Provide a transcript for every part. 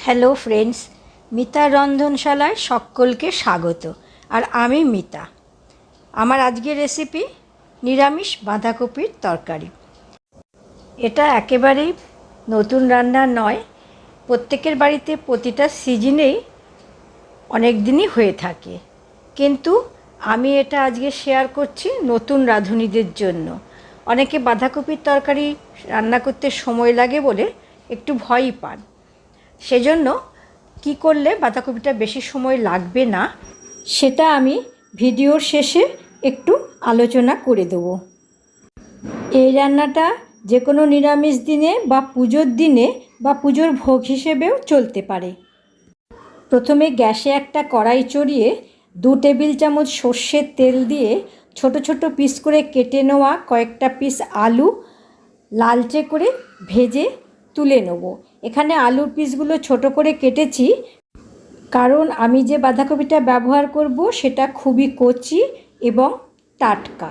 Hello friends, মিতার রন্ধনশালায় সকলকে স্বাগত। আর আমি মিতা। আমার আজকের রেসিপি নিরামিষ বাঁধাকপির তরকারি। এটা একেবারেই নতুন রান্না নয়, প্রত্যেকের বাড়িতে প্রতিটা সিজনেই অনেক দিনই হয়ে থাকে, কিন্তু আমি এটা আজকে শেয়ার করছি নতুন রাঁধুনিদের জন্য। অনেকে বাঁধাকপির তরকারি রান্না করতে সময় লাগে বলে একটু ভয়ই পান। সেজন্য কি করলে বাঁধাকপিটা বেশি সময় লাগবে না, সেটা আমি ভিডিওর শেষে একটু আলোচনা করে দেবো। এই রান্নাটা যে কোনো নিরামিষ দিনে বা পুজোর দিনে বা পুজোর ভোগ হিসেবেও চলতে পারে। প্রথমে গ্যাসে একটা কড়াই চড়িয়ে 2 টেবিল চামচ সর্ষের তেল দিয়ে ছোট ছোট পিস করে কেটে নেওয়া কয়েকটা পিস আলু লালচে করে ভেজে তুলে নেব। এখানে আলুর পিসগুলো ছোট করে কেটেছি, কারণ আমি যে বাঁধাকপিটা ব্যবহার করব সেটা খুবই কচি এবং টাটকা।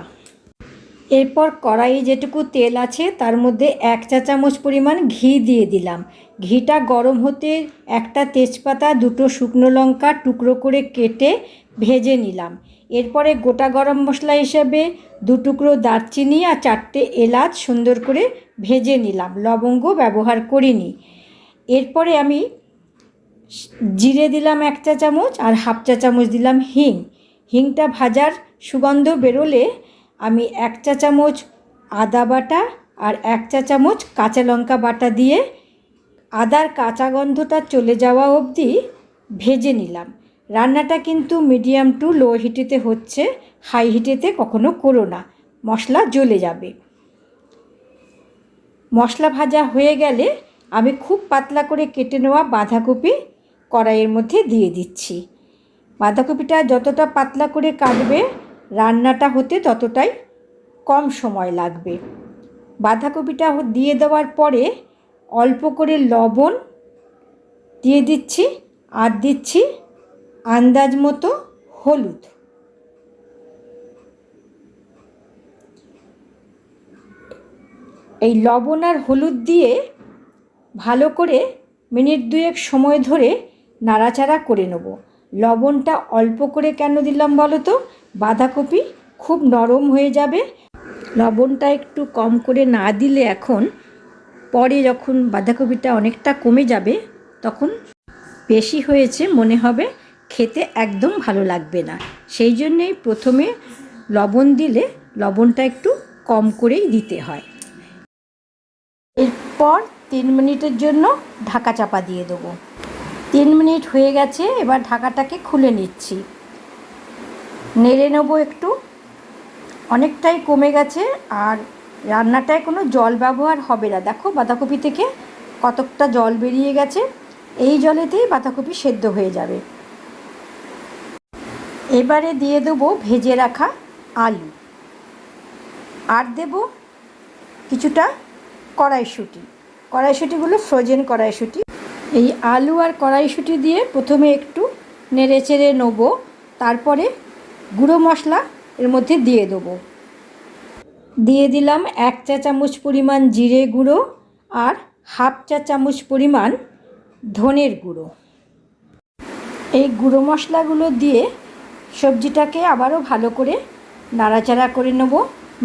এরপর কড়াইয়ে যেটুকু তেল আছে তার মধ্যে 1 চা চামচ পরিমাণ ঘি দিয়ে দিলাম। ঘিটা গরম হতে একটা তেজপাতা, 2টো শুকনো লঙ্কা টুকরো করে কেটে ভেজে নিলাম। এরপরে গোটা গরম মশলা হিসেবে 2 টুকরো দারচিনি আর 4টে এলাচ সুন্দর করে ভেজে নিলাম, লবঙ্গ ব্যবহার করিনি। এরপরে আমি জিরে দিলাম 1 চা চামচ আর 1/2 চা চামচ দিলাম হিং। হিংটা ভাজার সুগন্ধ বেরোলে আমি 1 চা চামচ আদা বাটা আর 1 চা চামচ কাঁচা লঙ্কা বাটা দিয়ে আদার কাঁচা গন্ধটা চলে যাওয়া অবধি ভেজে নিলাম। রান্নাটা কিন্তু মিডিয়াম টু লো হিটেতে হচ্ছে, হাই হিটেতে কখনো করো না, মশলা জ্বলে যাবে। মশলা ভাজা হয়ে গেলে আমি খুব পাতলা করে কেটে নেওয়া বাঁধাকপি কড়াইয়ের মধ্যে দিয়ে দিচ্ছি। বাঁধাকপিটা যতটা পাতলা করে কাটবে রান্নাটা হতে ততটাই কম সময় লাগবে। বাঁধাকপিটা দিয়ে দেওয়ার পরে অল্প করে লবণ দিয়ে দিচ্ছি আর দিচ্ছি আন্দাজ মতো হলুদ। এই লবণ আর হলুদ দিয়ে ভালো করে মিনিট 2 সময় ধরে নাড়াচাড়া করে নেব। লবণটা অল্প করে কেন দিলাম বলো তো? বাঁধাকপি খুব নরম হয়ে যাবে। লবণটা একটু কম করে না দিলে এখন পরে যখন বাঁধাকপিটা অনেকটা কমে যাবে তখন বেশি হয়েছে মনে হবে, খেতে একদম ভালো লাগবে না। সেই জন্যেই প্রথমে লবণ দিলে লবণটা একটু কম করেই দিতে হয়। এরপর 3 মিনিটের জন্য ঢাকা চাপা দিয়ে দেবো। 3 মিনিট হয়ে গেছে, এবার ঢাকাটাকে খুলে নিচ্ছি। নেড়ে নেবো একটু। অনেকটাই কমে গেছে আর রান্নাটায় কোনো জল ব্যবহার হবে না। দেখো বাঁধাকপি থেকে কতকটা জল বেরিয়ে গেছে, এই জলেতেই বাঁধাকপি সেদ্ধ হয়ে যাবে। এবারে দিয়ে দেবো ভেজে রাখা আলু আর দেব কিছুটা কড়াইশুঁটি। কড়াইশুঁটিগুলো ফ্রোজেন কড়াইশুঁটি। এই আলু আর কড়াইশুঁটি দিয়ে প্রথমে একটু নেড়ে চেড়ে নেব, তারপরে গুঁড়ো মশলা এর মধ্যে দিয়ে দেবো। দিয়ে দিলাম 1 চা চামচ পরিমাণ জিরে গুঁড়ো আর 1/2 চা চামচ পরিমাণ ধনের গুঁড়ো। এই গুঁড়ো মশলাগুলো দিয়ে সবজিটাকে আবারও ভালো করে নাড়াচাড়া করে নেব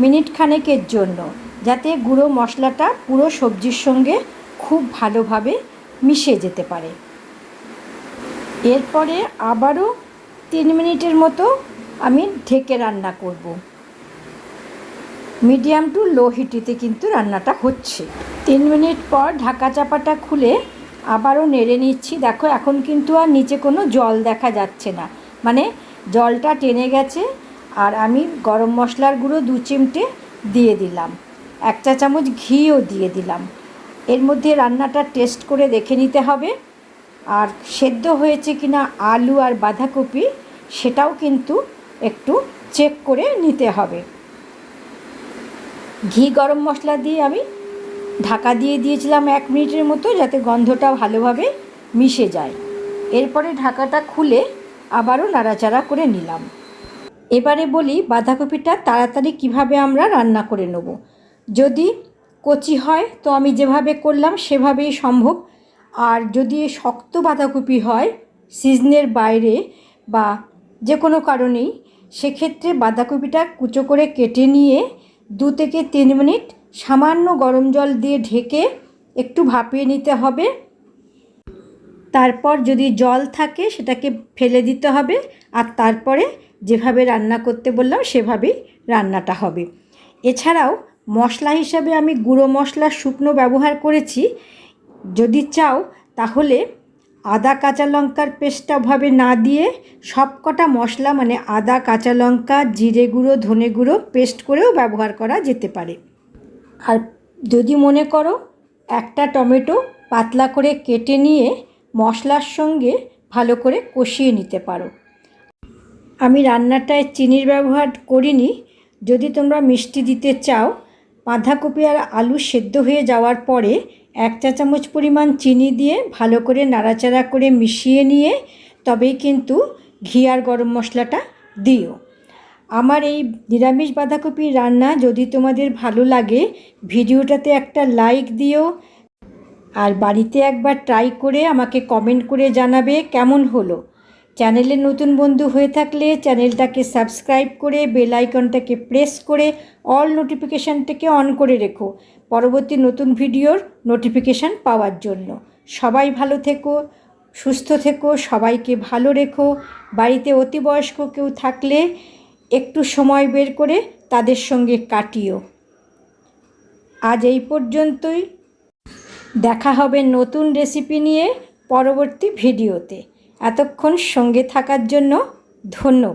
মিনিট খানেকের জন্য, যাতে গুঁড়ো মশলাটা পুরো সবজির সঙ্গে খুব ভালোভাবে মিশে যেতে পারে। এরপরে আবারও 3 মিনিটের মতো আমি ঢেকে রান্না করব। মিডিয়াম টু লো হিটেতে কিন্তু রান্নাটা হচ্ছে। 3 মিনিট পর ঢাকা চাপাটা খুলে আবারও নেড়ে নিচ্ছি। দেখো এখন কিন্তু আর নিচে কোনো জল দেখা যাচ্ছে না, মানে জলটা টেনে গেছে। আর আমি গরম মশলার গুঁড়ো 2 চিমটে দিয়ে দিলাম, 1 চা চামচ ঘিও দিয়ে দিলাম। এর মধ্যে রান্নাটা টেস্ট করে দেখে নিতে হবে, আর সেদ্ধ হয়েছে কিনা আলু আর বাঁধাকপি সেটাও কিন্তু একটু চেক করে নিতে হবে। ঘি গরম মশলা দিয়ে আমি ঢাকা দিয়ে দিয়েছিলাম 1 মিনিটের মতো, যাতে গন্ধটা ভালোভাবে মিশে যায়। এরপরে ঢাকাটা খুলে আবারও নাড়াচাড়া করে নিলাম। এবারে বলি বাঁধাকপিটা তাড়াতাড়ি কিভাবে আমরা রান্না করে নেব। যদি কচি হয় তো আমি যেভাবে করলাম সেভাবেই সম্ভব, আর যদি শক্ত বাঁধাকপি হয় সিজনের বাইরে বা যে কোনো কারণেই, সেক্ষেত্রে বাঁধাকপিটা কুচো করে কেটে নিয়ে 2 থেকে 3 মিনিট সামান্য গরম জল দিয়ে ঢেকে একটু ভাপিয়ে নিতে হবে। তারপর যদি জল থাকে সেটাকে ফেলে দিতে হবে, আর তারপরে যেভাবে রান্না করতে বললাম সেভাবেই রান্নাটা হবে। এছাড়াও মশলা হিসাবে আমি গুঁড়ো মশলা শুকনো ব্যবহার করেছি। যদি চাও তাহলে আদা কাঁচা লঙ্কার পেস্টটা ওভাবে না দিয়ে সব কটা মশলা মানে আদা কাঁচা লঙ্কা জিরে গুঁড়ো ধনে গুঁড়ো পেস্ট করেও ব্যবহার করা যেতে পারে। আর যদি মনে করো একটা টমেটো পাতলা করে কেটে নিয়ে মশলার সঙ্গে ভালো করে কষিয়ে নিতে পারো। আমি রান্নাটায় চিনির ব্যবহার করিনি। যদি তোমরা মিষ্টি দিতে চাও, বাঁধাকপি আর আলু সেদ্ধ হয়ে যাওয়ার পরে 1 চা চামচ পরিমাণ চিনি দিয়ে ভালো করে নাড়াচাড়া করে মিশিয়ে নিয়ে তবেই কিন্তু ঘি আর গরম মশলাটা দিও। আমার এই নিরামিষ বাঁধাকপির রান্না যদি তোমাদের ভালো লাগে, ভিডিওটাতে একটা লাইক দিও, আর বাড়িতে একবার ট্রাই করে আমাকে কমেন্ট করে জানাবে কেমন হলো। চ্যানেলে নতুন বন্ধু হয়ে থাকলে চ্যানেলটাকে সাবস্ক্রাইব করে বেল আইকনটাকে প্রেস করে অল নোটিফিকেশানটাকে অন করে রেখো পরবর্তী নতুন ভিডিওর নোটিফিকেশান পাওয়ার জন্য। সবাই ভালো থেকো, সুস্থ থেকো, সবাইকে ভালো রেখো। বাড়িতে অতি বয়স্ক কেউ থাকলে একটু সময় বের করে তাদের সঙ্গে কাটিও। আজ এই পর্যন্তই। দেখা হবে নতুন রেসিপি নিয়ে পরবর্তী ভিডিওতে। এতক্ষণ সঙ্গে থাকার জন্য ধন্যবাদ।